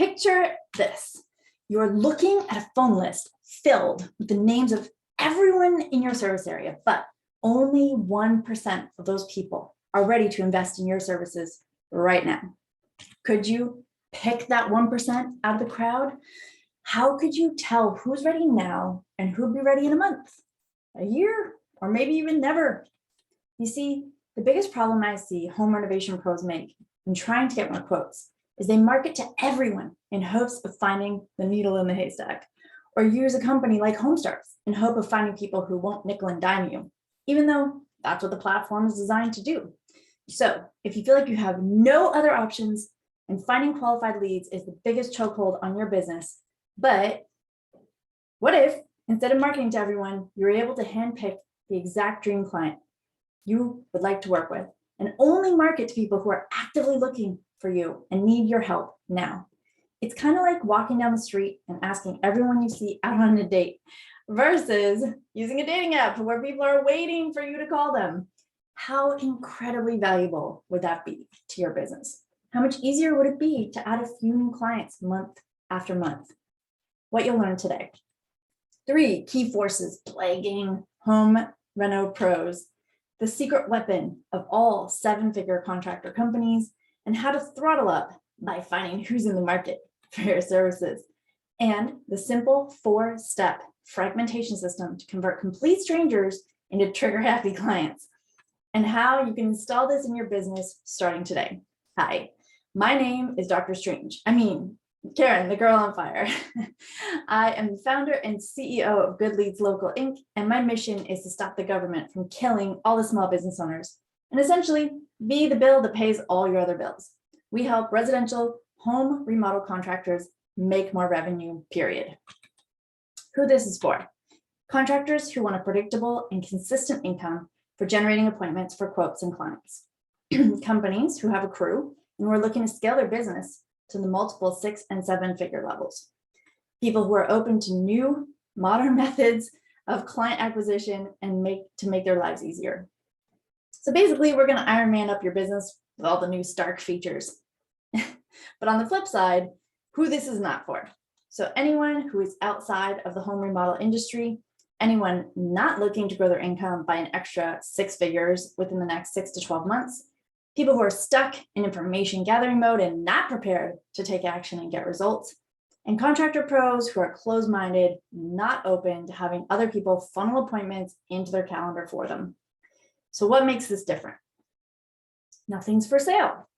Picture this. You're looking at a phone list filled with the names of everyone in your service area, but only 1% of those people are ready to invest in your services right now. Could you pick that 1% out of the crowd? How could you tell who's ready now and who'd be ready in a month, a year, or maybe even never? You see, the biggest problem I see home renovation pros make in trying to get more quotes is they market to everyone in hopes of finding the needle in the haystack, or use a company like HomeStars in hope of finding people who won't nickel and dime you, even though that's what the platform is designed to do. So if you feel like you have no other options and finding qualified leads is the biggest chokehold on your business, but what if instead of marketing to everyone, you're able to handpick the exact dream client you would like to work with and only market to people who are actively looking for you and need your help now? It's kind of like walking down the street and asking everyone you see out on a date versus using a dating app where people are waiting for you to call them. How incredibly valuable would that be to your business? How much easier would it be to add a few new clients month after month? What you'll learn today. 3 key forces plaguing home reno pros, the secret weapon of all 7-figure contractor companies, and how to throttle up by finding who's in the market for your services, and the simple 4-step fragmentation system to convert complete strangers into trigger-happy clients, and how you can install this in your business starting today. Hi, my name is Dr. Strange. Karen, the girl on fire. I am the founder and CEO of Good Leads Local Inc., and my mission is to stop the government from killing all the small business owners and essentially be the bill that pays all your other bills. We help residential home remodel contractors make more revenue, period. Who this is for? Contractors who want a predictable and consistent income for generating appointments for quotes and clients. Companies who have a crew and who are looking to scale their business to the multiple 6- and 7-figure levels. People who are open to new, modern methods of client acquisition and make their lives easier. So basically, we're going to Iron Man up your business with all the new Stark features. But on the flip side, who this is not for. So anyone who is outside of the home remodel industry, anyone not looking to grow their income by an extra 6 figures within the next 6 to 12 months, people who are stuck in information gathering mode and not prepared to take action and get results, and contractor pros who are closed-minded, not open to having other people funnel appointments into their calendar for them. So what makes this different? Nothing's for sale.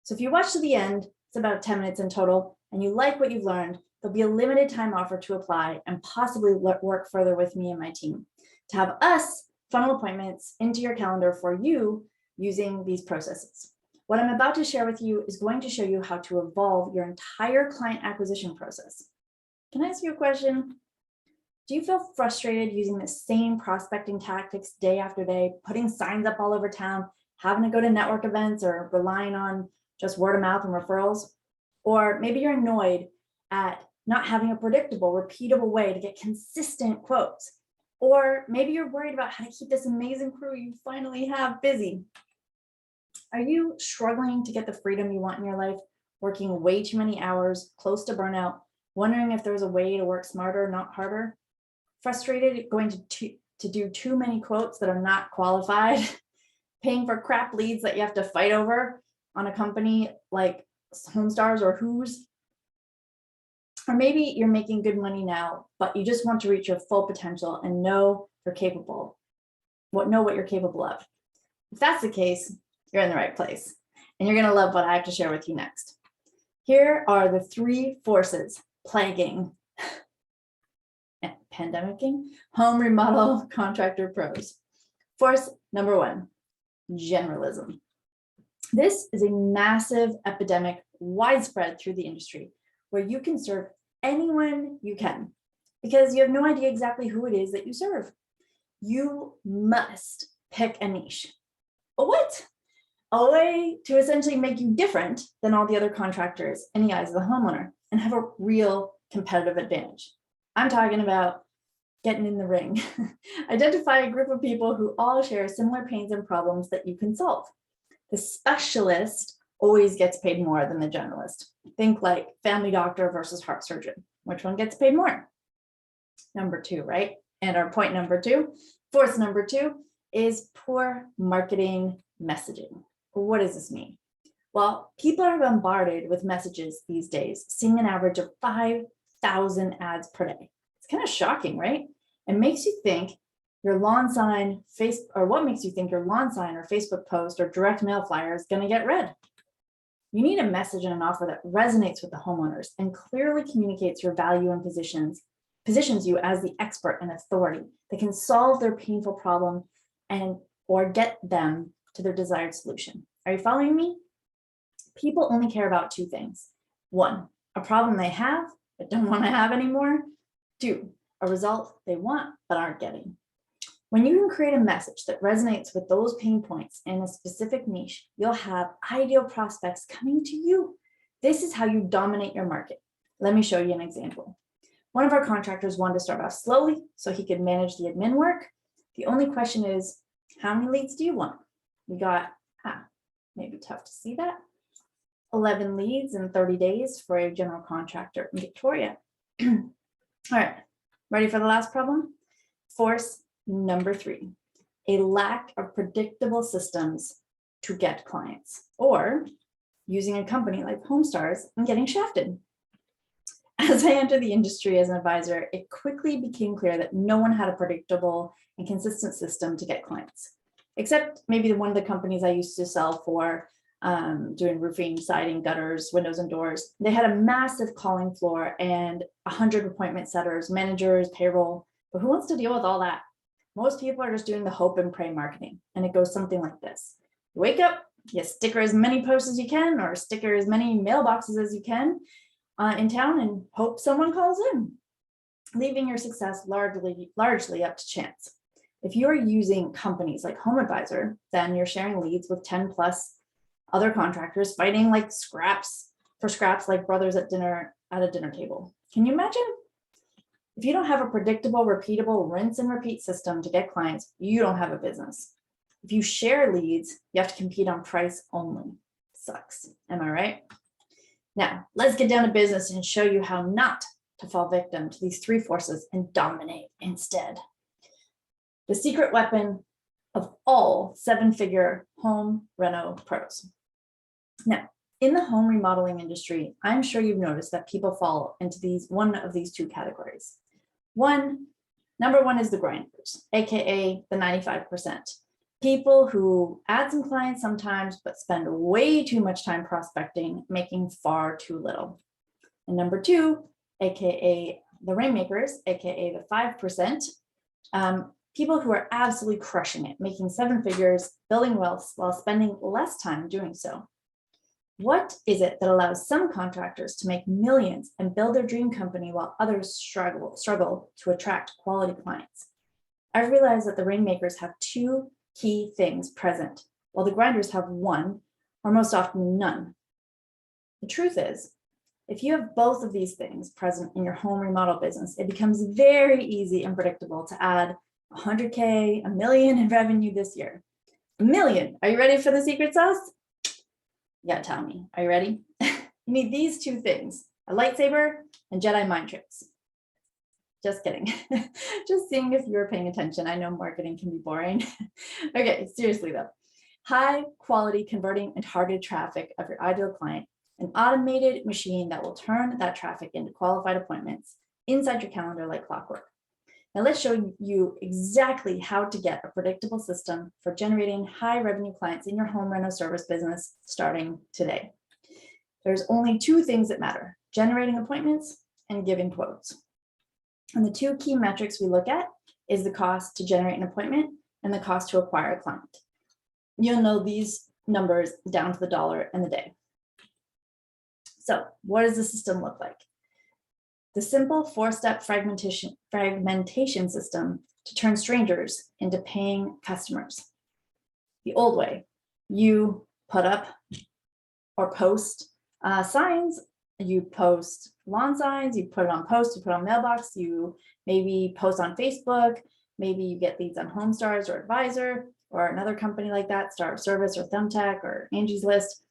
So if you watch to the end, it's about 10 minutes in total, and you like what you've learned, there'll be a limited time offer to apply and possibly work further with me and my team to have us funnel appointments into your calendar for you using these processes. What I'm about to share with you is going to show you how to evolve your entire client acquisition process. Can I ask you a question? Do you feel frustrated using the same prospecting tactics day after day, putting signs up all over town, having to go to network events, or relying on just word of mouth and referrals? Or maybe you're annoyed at not having a predictable, repeatable way to get consistent quotes. Or maybe you're worried about how to keep this amazing crew you finally have busy. Are you struggling to get the freedom you want in your life, working way too many hours, close to burnout, wondering if there's a way to work smarter, not harder? Frustrated going to do too many quotes that are not qualified, paying for crap leads that you have to fight over on a company like HomeStars or Who's? Or maybe you're making good money now, but you just want to reach your full potential and know what you're capable of. If that's the case, you're in the right place, and you're going to love what I have to share with you next. Here are the 3 forces plaguing pandemicking home remodel contractor pros. Force number 1, generalism. This is a massive epidemic widespread through the industry where you can serve anyone you can because you have no idea exactly who it is that you serve. You must pick a niche. But what? A way to essentially make you different than all the other contractors in the eyes of the homeowner and have a real competitive advantage. I'm talking about getting in the ring. Identify a group of people who all share similar pains and problems that you can solve. The specialist always gets paid more than the generalist. Think like family doctor versus heart surgeon. Which one gets paid more? Number 2, right? And our point number 2, force number 2 is poor marketing messaging. What does this mean? Well, people are bombarded with messages these days, seeing an average of 5,000 ads per day. It's kind of shocking, right? It makes you think your lawn sign, what makes you think your lawn sign or Facebook post or direct mail flyer is going to get read? You need a message and an offer that resonates with the homeowners and clearly communicates your value and positions you as the expert and authority that can solve their painful problem or get them to their desired solution. Are you following me? People only care about 2 things. 1, a problem they have but don't want to have anymore. 2, a result they want but aren't getting. When you can create a message that resonates with those pain points in a specific niche, you'll have ideal prospects coming to you. This is how you dominate your market. Let me show you an example. One of our contractors wanted to start off slowly so he could manage the admin work. The only question is, how many leads do you want? We got, maybe tough to see that, 11 leads in 30 days for a general contractor in Victoria. All right, ready for the last problem? Force number 3, a lack of predictable systems to get clients, or using a company like HomeStars and getting shafted. As I entered the industry as an advisor, it quickly became clear that no one had a predictable and consistent system to get clients, except maybe one of the companies I used to sell for, doing roofing, siding, gutters, windows, and doors. They had a massive calling floor and 100 appointment setters, managers, payroll. But who wants to deal with all that? Most people are just doing the hope and pray marketing, and it goes something like this. You wake up, you sticker as many posts as you can, or sticker as many mailboxes as you can in town, and hope someone calls in, leaving your success largely up to chance. If you're using companies like HomeAdvisor, then you're sharing leads with 10 plus other contractors fighting like scraps like brothers at a dinner table. Can you imagine? If you don't have a predictable, repeatable, rinse and repeat system to get clients, you don't have a business. If you share leads, you have to compete on price only. Sucks. Am I right? Now, let's get down to business and show you how not to fall victim to these 3 forces and dominate instead. The secret weapon of all 7-figure home reno pros. Now, in the home remodeling industry, I'm sure you've noticed that people fall into one of these 2 categories. Number 1 is the grinders, AKA the 95%. People who add some clients sometimes, but spend way too much time prospecting, making far too little. And number 2, AKA the rainmakers, AKA the 5%, people who are absolutely crushing it, making 7 figures, building wealth while spending less time doing so. What is it that allows some contractors to make millions and build their dream company while others struggle to attract quality clients? I've realized that the rainmakers have 2 key things present, while the grinders have 1, or most often none. The truth is, if you have both of these things present in your home remodel business, it becomes very easy and predictable to add 100K, $1 million in revenue this year. $1 million. Are you ready for the secret sauce? You gotta tell me. Are you ready? You need these 2 things, a lightsaber and Jedi mind tricks. Just kidding. Just seeing if you're paying attention. I know marketing can be boring. Okay, seriously though. High quality converting and targeted traffic of your ideal client, an automated machine that will turn that traffic into qualified appointments inside your calendar like clockwork. Now let's show you exactly how to get a predictable system for generating high revenue clients in your home reno service business starting today. There's only 2 things that matter: generating appointments and giving quotes. And the 2 key metrics we look at is the cost to generate an appointment and the cost to acquire a client. You'll know these numbers down to the dollar and the day. So what does the system look like? The simple 4-step fragmentation system to turn strangers into paying customers. The old way, you put up or post signs, you post lawn signs, you put it on post, you put it on mailbox, you maybe post on Facebook, maybe you get leads on HomeStars or Advisor or another company like that, Star of Service or Thumbtack or Angie's List.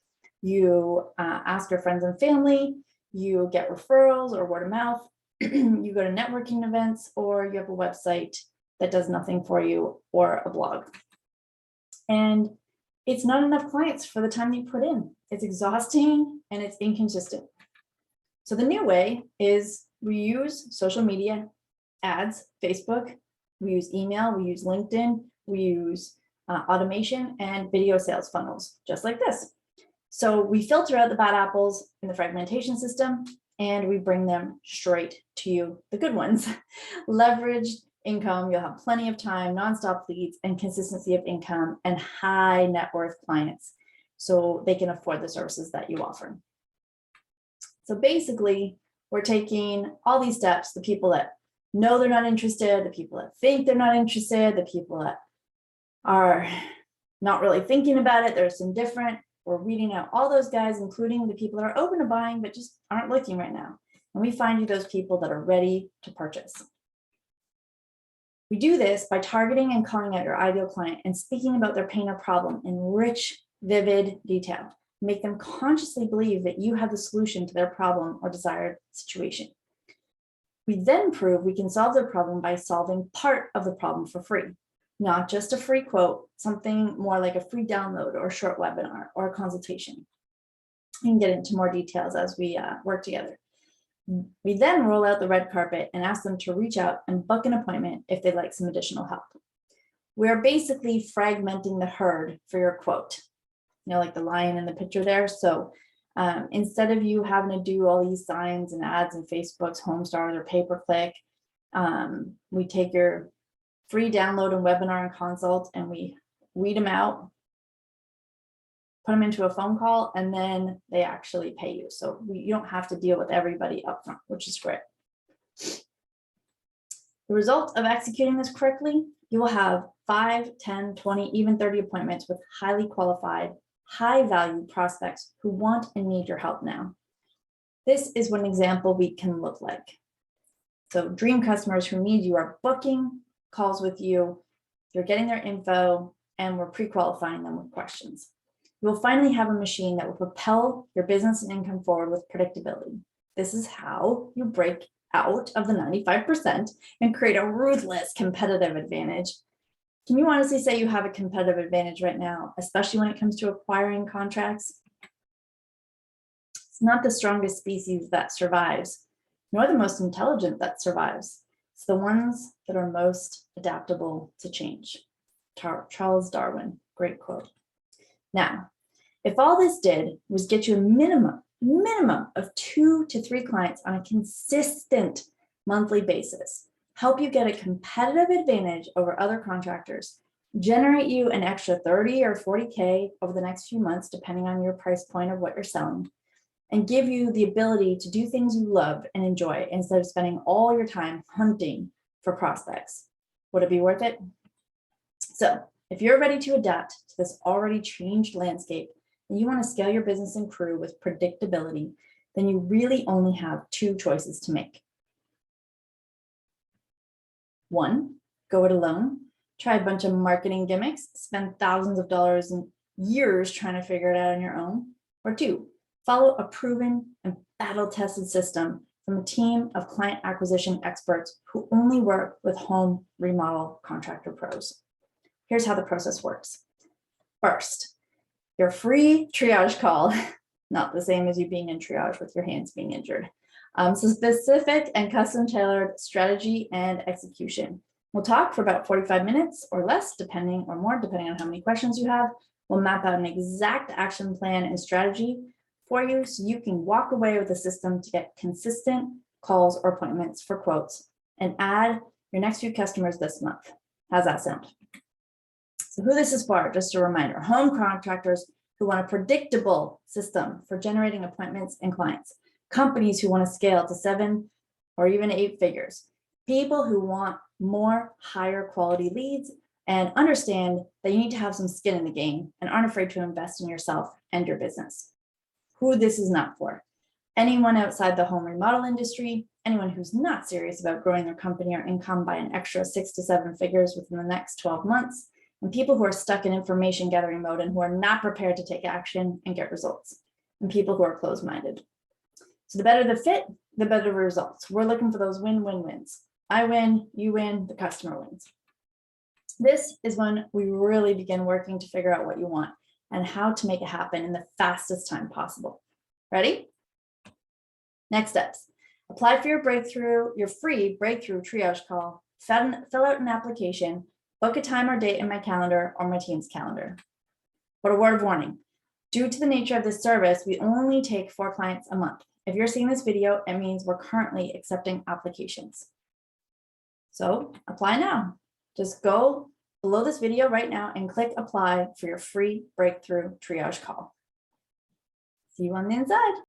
You ask your friends and family, you get referrals or word of mouth, you go to networking events, or you have a website that does nothing for you, or a blog. And it's not enough clients for the time that you put in. It's exhausting and it's inconsistent. So the new way is we use social media, ads, Facebook, we use email, we use LinkedIn, we use automation and video sales funnels, just like this. So we filter out the bad apples in the fragmentation system and we bring them straight to you, the good ones. Leveraged income, you'll have plenty of time, nonstop leads, and consistency of income, and high net worth clients so they can afford the services that you offer. So basically, we're taking all these steps, the people that know they're not interested, the people that think they're not interested, the people that are not really thinking about it, they're just indifferent. We're weeding out all those guys, including the people that are open to buying, but just aren't looking right now. And we find you those people that are ready to purchase. We do this by targeting and calling out your ideal client and speaking about their pain or problem in rich, vivid detail. Make them consciously believe that you have the solution to their problem or desired situation. We then prove we can solve their problem by solving part of the problem for free, not just a free quote, something more like a free download or a short webinar or a consultation. We can get into more details as we work together. We then roll out the red carpet and ask them to reach out and book an appointment if they'd like some additional help. We're basically fragmenting the herd for your quote, like the lion in the picture there. So instead of you having to do all these signs and ads and Facebook's Homestars or pay-per-click, we take your free download and webinar and consult and we weed them out, put them into a phone call, and then they actually pay you. So you don't have to deal with everybody upfront, which is great. The result of executing this correctly, you will have 5, 10, 20, even 30 appointments with highly qualified, high value prospects who want and need your help now. This is what an example week can look like. So dream customers who need you are booking calls with you, you're getting their info, and we're pre-qualifying them with questions. You will finally have a machine that will propel your business and income forward with predictability. This is how you break out of the 95% and create a ruthless competitive advantage. Can you honestly say you have a competitive advantage right now, especially when it comes to acquiring contracts? It's not the strongest species that survives, nor the most intelligent that survives. It's the ones that are most adaptable to change. Charles Darwin, great quote. Now, if all this did was get you a minimum of 2 to 3 clients on a consistent monthly basis, help you get a competitive advantage over other contractors, generate you an extra 30 or 40K over the next few months, depending on your price point of what you're selling, and give you the ability to do things you love and enjoy instead of spending all your time hunting for prospects, would it be worth it? So if you're ready to adapt to this already changed landscape and you want to scale your business and crew with predictability, then you really only have 2 choices to make. 1, go it alone, try a bunch of marketing gimmicks, spend thousands of dollars and years trying to figure it out on your own. Or 2, follow a proven and battle-tested system from a team of client acquisition experts who only work with home remodel contractor pros. Here's how the process works. First, your free triage call, not the same as you being in triage with your hands being injured. So specific and custom tailored strategy and execution. We'll talk for about 45 minutes or less, depending on how many questions you have. We'll map out an exact action plan and strategy for you so you can walk away with a system to get consistent calls or appointments for quotes and add your next few customers this month. How's that sound? So who this is for, just a reminder, home contractors who want a predictable system for generating appointments and clients, companies who want to scale to 7 or even 8 figures, people who want more higher quality leads and understand that you need to have some skin in the game and aren't afraid to invest in yourself and your business. Who this is not for. Anyone outside the home remodel industry, anyone who's not serious about growing their company or income by an extra 6 to 7 figures within the next 12 months, and people who are stuck in information gathering mode and who are not prepared to take action and get results. and people who are closed-minded. So the better the fit, the better the results. We're looking for those win-win-wins. I win, you win, the customer wins. This is when we really begin working to figure out what you want and how to make it happen in the fastest time possible. Ready? Next steps. Apply for your free breakthrough triage call, fill out an application, book a time or date in my calendar or my team's calendar. But a word of warning, due to the nature of this service, we only take 4 clients a month. If you're seeing this video, it means we're currently accepting applications. So apply now. Just go below this video right now and click apply for your free breakthrough triage call. See you on the inside.